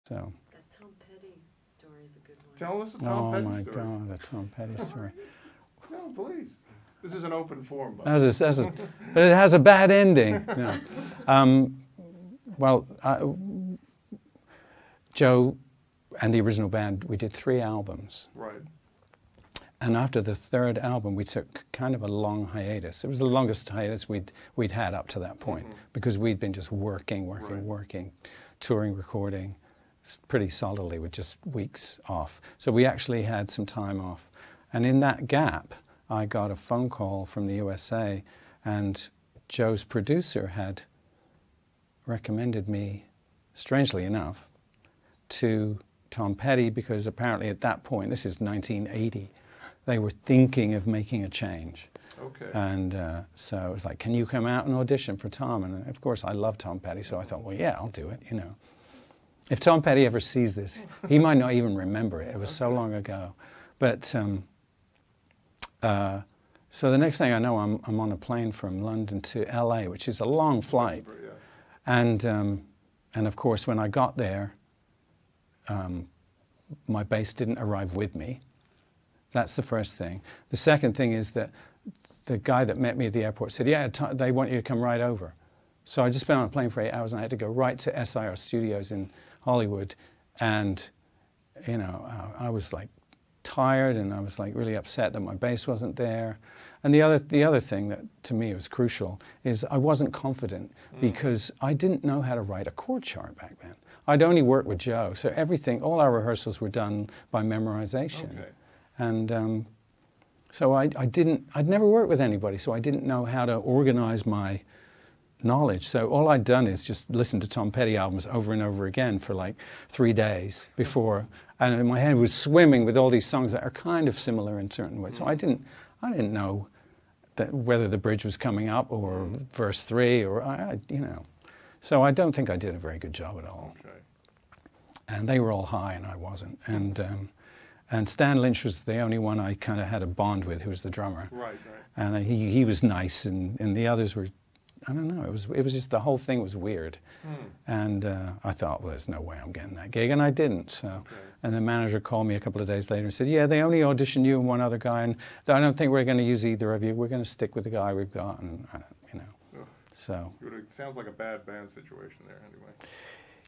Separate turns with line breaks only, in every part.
So.
That Tom Petty story is a good one.
Tell us a Tom Petty story.
Oh my God, the Tom Petty story.
No, please. This is an open forum.
But it has a bad ending. No. Joe and the original band, we did 3 albums.
Right.
And after the 3rd album, we took kind of a long hiatus. It was the longest hiatus we'd had up to that point, because we'd been just working, touring, recording pretty solidly with just weeks off. So we actually had some time off. And in that gap, I got a phone call from the USA, and Joe's producer had recommended me, strangely enough, to Tom Petty, because apparently at that point, this is 1980, they were thinking of making a change.
Okay.
And so it was like, can you come out and audition for Tom? And of course, I love Tom Petty, so I thought, well, yeah, I'll do it, you know. If Tom Petty ever sees this, he might not even remember it. It was so long ago. But so the next thing I know, I'm on a plane from London to LA, which is a long flight.
Yeah.
And of course, when I got there, my bass didn't arrive with me. That's the first thing. The second thing is that the guy that met me at the airport said, yeah, they want you to come right over. So I just been on a plane for 8 hours, and I had to go right to SIR Studios in Hollywood. And, you know, I was like tired, and I was like really upset that my bass wasn't there. And the other thing that to me was crucial is I wasn't confident, because I didn't know how to write a chord chart back then. I'd only worked with Joe, so everything, all our rehearsals were done by memorization.
Okay.
And so I'd never worked with anybody, so I didn't know how to organize my knowledge. So all I'd done is just listen to Tom Petty albums over and over again for like 3 days before, and my head was swimming with all these songs that are kind of similar in certain ways. So I didn't know that whether the bridge was coming up or verse 3 or you know. So I don't think I did a very good job at all.
Okay.
And they were all high and I wasn't. And Stan Lynch was the only one I kind of had a bond with, who was the drummer.
Right.
And he was nice, and the others were, I don't know, it was just, the whole thing was weird. And I thought, well, there's no way I'm getting that gig, and I didn't. So,
Okay.
And the manager called me a couple of days later and said, yeah, they only auditioned you and one other guy, and I don't think we're going to use either of you. We're going to stick with the guy we've got, and you know.
Ugh.
So.
It sounds like a bad band situation there, anyway.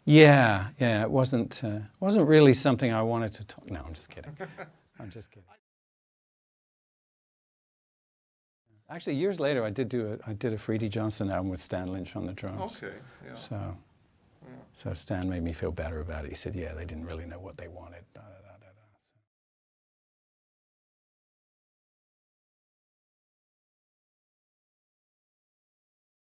Yeah, it wasn't really something I wanted to talk. No, I'm just kidding. I'm just kidding. Actually, years later, I did a Freddie Johnson album with Stan Lynch on the drums.
Okay, yeah.
So Stan made me feel better about it. He said, yeah, they didn't really know what they wanted. Da, da, da.